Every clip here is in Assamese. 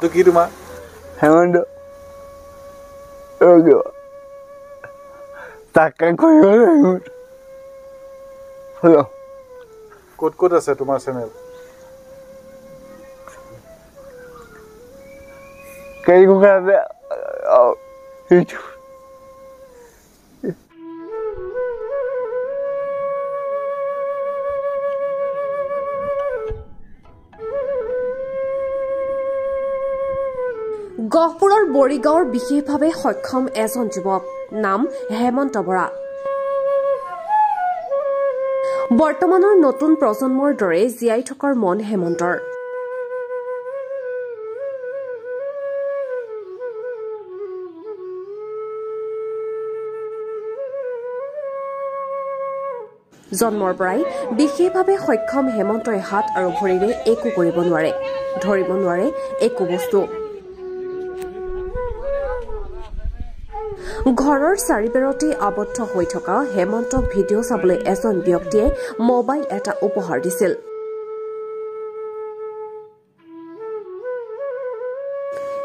তো কি তোমাৰ হেমন্ত তাকে কৰিব লাগিব হলো ক'ত ক'ত আছে তোমাৰ চেনেল Facebook আছে YouTube গহপুৰৰ বৰিগাঁৱৰ বিশেষভাৱে সক্ষম এজন যুৱক নাম হেমন্ত বৰা বৰ্তমানৰ নতুন প্ৰজন্মৰ দৰে জীয়াই থকাৰ মন হেমন্তৰ জন্মৰ পৰাই বিশেষভাৱে সক্ষম হেমন্তই হাত আৰু ভৰিৰে একো কৰিব নোৱাৰে ধৰিব নোৱাৰে একো বস্তু ঘৰৰ চাৰিবেৰতে আবদ্ধ হৈ থকা হেমন্তক ভিডিঅ' চাবলৈ এজন ব্যক্তিয়ে মোবাইল এটা উপহাৰ দিছিল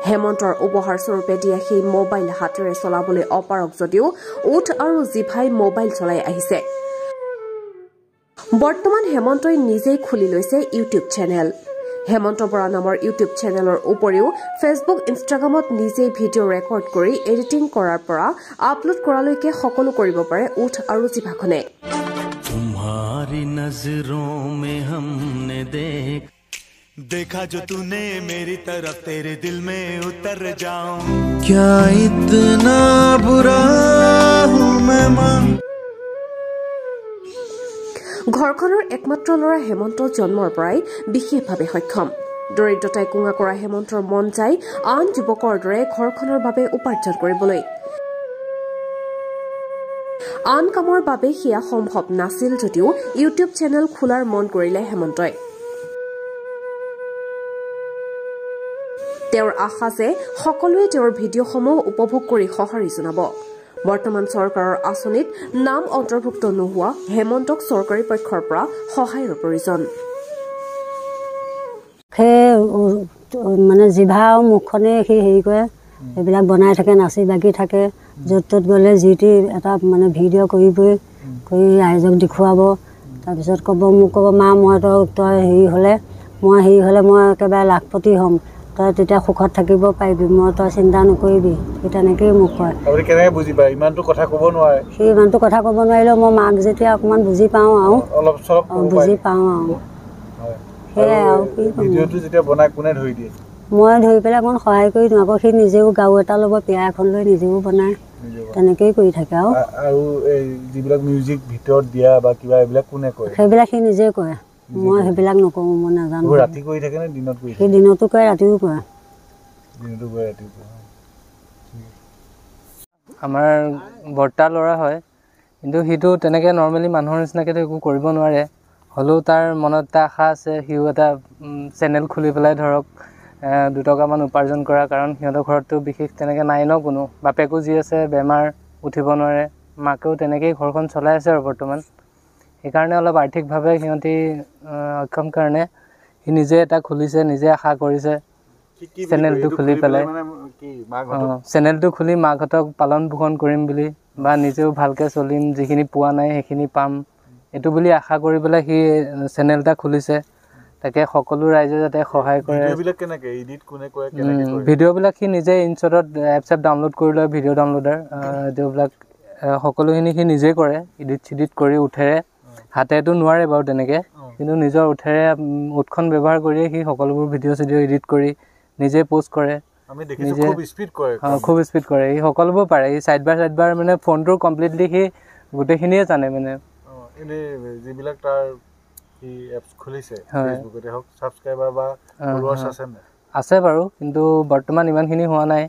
হেমন্তৰ উপহাৰ স্বৰূপে দিয়া সেই মোবাইল হাতেৰে চলাবলৈ অপাৰক যদিও উঠ আৰু জিভাই মোবাইল চলাই আহিছে বৰ্তমান হেমন্তই নিজেই খুলি লৈছে ইউটিউব চেনেল হেমন্ত বৰা নামৰ ইউটিউব চেনেলৰ উপৰিও ফেচবুক ইনষ্টাগ্ৰামত নিজেই ভিডিঅ' ৰেকৰ্ড কৰি এডিটিং কৰাৰ পৰা আপলোড কৰালৈকে সকলো কৰিব পাৰে উঠ আৰু জিভাখনে तुम्हारी नजरों में हमने देखा जो तूने मेरी तरफ तेरे दिल में उतर जाऊं क्या इतना बुरा हूं मैं मां ঘৰখনৰ একমাত্ৰ ল'ৰা হেমন্ত জন্মৰ পৰাই বিশেষভাৱে সক্ষম দৰিদ্ৰতাই কুঙা কৰা হেমন্তৰ মন যায় আন যুৱকৰ দৰে ঘৰখনৰ বাবে উপাৰ্জন কৰিবলৈ আন কামৰ বাবে সেয়া সম্ভৱ নাছিল যদিও ইউটিউব চেনেল খোলাৰ মন কৰিলে হেমন্তই তেওঁৰ আশা যে সকলোৱে তেওঁৰ ভিডিঅ'সমূহ উপভোগ কৰি সঁহাৰি জনাব বৰ্তমান চৰকাৰৰ আঁচনিত নাম অন্তৰ্ভুক্ত নোহোৱা হেমন্তক চৰকাৰী পক্ষৰ পৰা সহায়ৰ প্ৰয়োজন মানে জিভা আৰু মুখখনে সি হেৰি কৰে এইবিলাক বনাই থাকে নাচি বাগি থাকে য'ত ত'ত গ'লে যি টি এটা মানে ভিডিঅ' কৰিবই কৰি ৰাইজক দেখুৱাব তাৰপিছত মোক ক'ব মা তই হেৰি হ'লে মই একেবাৰে লাখপতি হ'ম তই তেতিয়া সুখত থাকিব পাৰিবি মই তই চিন্তা নকৰিবি সেই তেনেকেই মোক কয় সি ইমানটো কথা ক'ব নোৱাৰিলেও মই মাক যেতিয়া অকণমান বুজি পাওঁ আৰু সেয়াই আৰু মই ধৰি পেলাই অকণমান সহায় কৰি দিওঁ আকৌ সি নিজেও গাৰু এটা ল'ব পিয়া এখন লৈ নিজেও বনায় তেনেকেই কৰি থাকে আৰু সেইবিলাক সি নিজেই কৰে মই সেইবিলাক নকৰোঁ মই নাজানো সি দিনতো কৰে ৰাতিও কৰে আমাৰ বৰ্তা ল'ৰা হয় কিন্তু সিটো তেনেকৈ নৰ্মেলি মানুহৰ নিচিনাকৈতো একো কৰিব নোৱাৰে হ'লেও তাৰ মনত এটা আশা আছে সিও এটা চেনেল খুলি পেলাই ধৰক 2 টকামান উপাৰ্জন কৰা কাৰণ সিহঁতৰ ঘৰততো বিশেষ তেনেকৈ নাই ন কোনো বাপেকো যি আছে বেমাৰ উঠিব নোৱাৰে মাকেও তেনেকৈয়ে ঘৰখন চলাই আছে আৰু বৰ্তমান সেইকাৰণে অলপ আৰ্থিকভাৱে সিহঁতি অক্ষম কাৰণে সি নিজে এটা খুলিছে নিজে আশা কৰিছে চেনেলটো খুলি পেলাই চেনেলটো খুলি মাকহঁতক পালন পোষণ কৰিম বুলি বা নিজেও ভালকৈ চলিম যিখিনি পোৱা নাই সেইখিনি পাম এইটো বুলি আশা কৰি পেলাই সি চেনেল এটা খুলিছে তাকে সকলো ৰাইজে যাতে সহায় কৰে ভিডিঅ'বিলাক সি নিজে ইনশ্বটত এপ ডাউনলোড কৰি লয় ভিডিঅ' ডাউনলোডাৰ ভিডিঅ'বিলাক সকলোখিনি সি নিজেই কৰে এডিট কৰি উঠেৰে হাতেতো নোৱাৰে বাৰু তেনেকৈ কিন্তু নিজৰ উঠেৰে উঠখন ব্যৱহাৰ কৰিয়ে সি সকলোবোৰ ভিডিঅ' এডিট কৰি নিজে পোষ্ট কৰে খুব স্পীড কৰে সি সকলোবোৰ পাৰে সি চাইড বাই মানে ফোনটোৰ কমপ্লিটলি সি গোটেইখিনিয়ে জানে মানে আছে বাৰু কিন্তু বৰ্তমান ইমানখিনি হোৱা নাই